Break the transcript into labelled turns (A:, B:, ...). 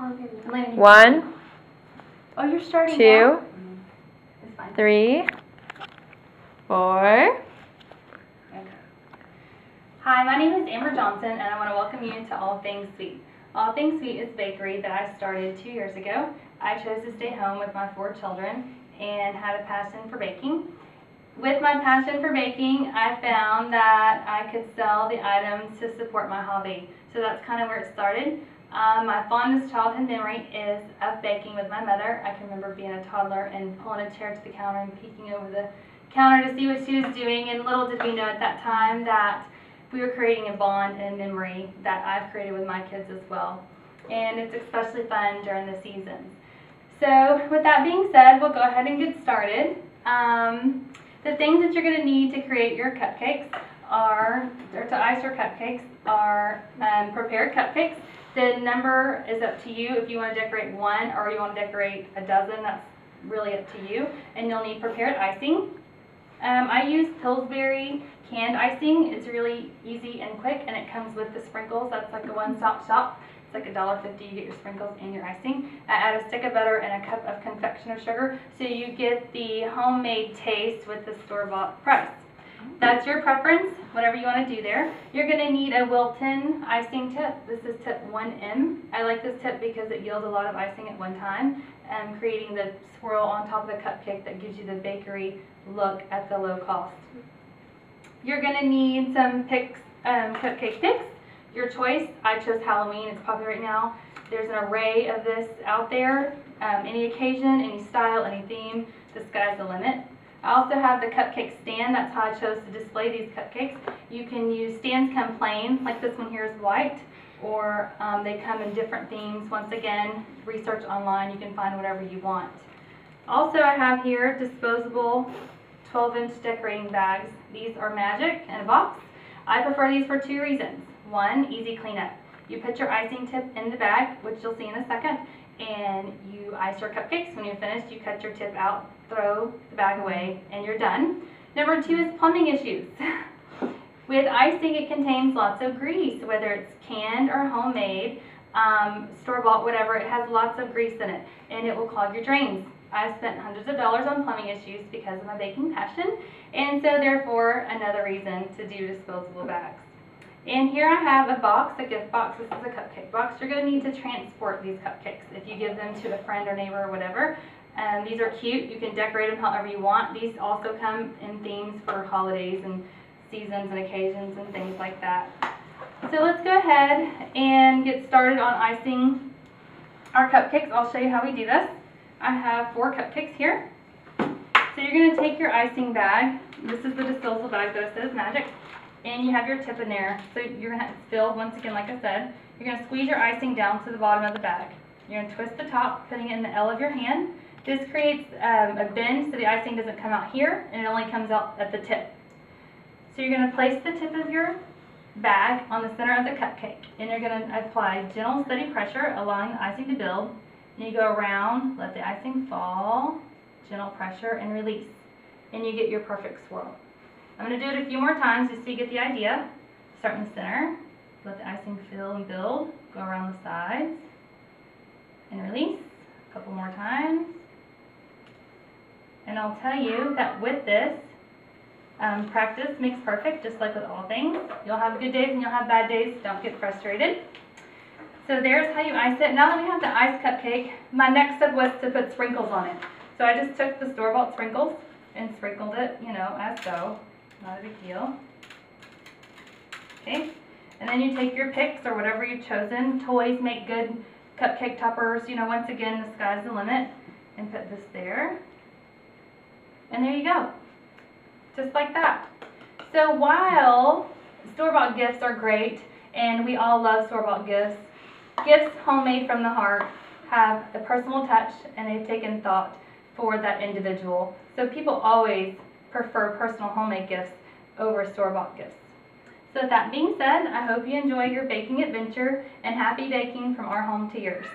A: 1,
B: Oh, you're starting
A: 2,
B: now? It's fine.
A: 3, 4.
B: Hi, my name is Amber Johnson, and I want to welcome you to All Things Sweet. All Things Sweet is a bakery that I started 2 years ago. I chose to stay home with my 4 children and had a passion for baking. With my passion for baking, I found that I could sell the items to support my hobby. So that's kind of where it started. My fondest childhood memory is of baking with my mother. I can remember being a toddler and pulling a chair to the counter and peeking over the counter to see what she was doing. And little did we know at that time that we were creating a bond and a memory that I've created with my kids as well. And it's especially fun during the seasons. So with that being said, we'll go ahead and get started. The things that you're going to need to create your cupcakes or to ice your cupcakes are prepared cupcakes. The number is up to you if you want to decorate 1 or you want to decorate a dozen. That's really up to you. And you'll need prepared icing. I use Pillsbury canned icing. It's really easy and quick, and it comes with the sprinkles. That's like a one-stop shop. It's like $1.50. You get your sprinkles and your icing. I add a stick of butter and a cup of confectioner sugar, so you get the homemade taste with the store-bought price. That's your preference, whatever you want to do there. You're going to need a Wilton icing tip. This is tip 1M. I like this tip because it yields a lot of icing at one time, creating the swirl on top of the cupcake that gives you the bakery look at the low cost. You're going to need some cupcake picks. Your choice. I chose Halloween. It's popular right now. There's an array of this out there. Any occasion, any style, any theme. The sky's the limit. I also have the cupcake stand. That's how I chose to display these cupcakes. You can use stands come plain, like this one here is white, or they come in different themes. Once again, research online. You can find whatever you want. Also, I have here disposable 12-inch decorating bags. These are magic in a box. I prefer these for 2 reasons. 1, easy cleanup. You put your icing tip in the bag, which you'll see in a second, and you ice your cupcakes. When you're finished, you cut your tip out, throw the bag away, and you're done. Number 2 is plumbing issues. With icing, it contains lots of grease, whether it's canned or homemade, store-bought, whatever. It has lots of grease in it, and it will clog your drains. I've spent hundreds of dollars on plumbing issues because of my baking passion, and so therefore another reason to do disposable bags. And here I have a box, a gift box. This is a cupcake box. You're going to need to transport these cupcakes if you give them to a friend or neighbor or whatever. These are cute. You can decorate them however you want. These also come in themes for holidays and seasons and occasions and things like that. So let's go ahead and get started on icing our cupcakes. I'll show you how we do this. I have 4 cupcakes here. So you're going to take your icing bag. This is the disposable bag that says Magic. And you have your tip in there. So you're going to fill, once again, like I said, you're going to squeeze your icing down to the bottom of the bag. You're going to twist the top, putting it in the L of your hand. This creates a bend so the icing doesn't come out here, and it only comes out at the tip. So you're going to place the tip of your bag on the center of the cupcake, and you're going to apply gentle, steady pressure, allowing the icing to build. And you go around, let the icing fall, gentle pressure, and release. And you get your perfect swirl. I'm going to do it a few more times just so you get the idea. Start in the center, let the icing fill and build, go around the sides, and release. A couple more times. And I'll tell you that with this, practice makes perfect, just like with all things. You'll have good days and you'll have bad days. Don't get frustrated. So there's how you ice it. Now that we have the iced cupcake, my next step was to put sprinkles on it. So I just took the store-bought sprinkles and sprinkled it, you know, as so. Not a big deal. Okay, and then you take your picks or whatever you've chosen. Toys make good cupcake toppers. You know, once again, the sky's the limit. And put this there. And there you go. Just like that. So while store-bought gifts are great, and we all love store-bought gifts, gifts homemade from the heart have a personal touch, and they've taken thought for that individual. So people always prefer personal homemade gifts over store-bought gifts. So with that being said, I hope you enjoy your baking adventure, and happy baking from our home to yours.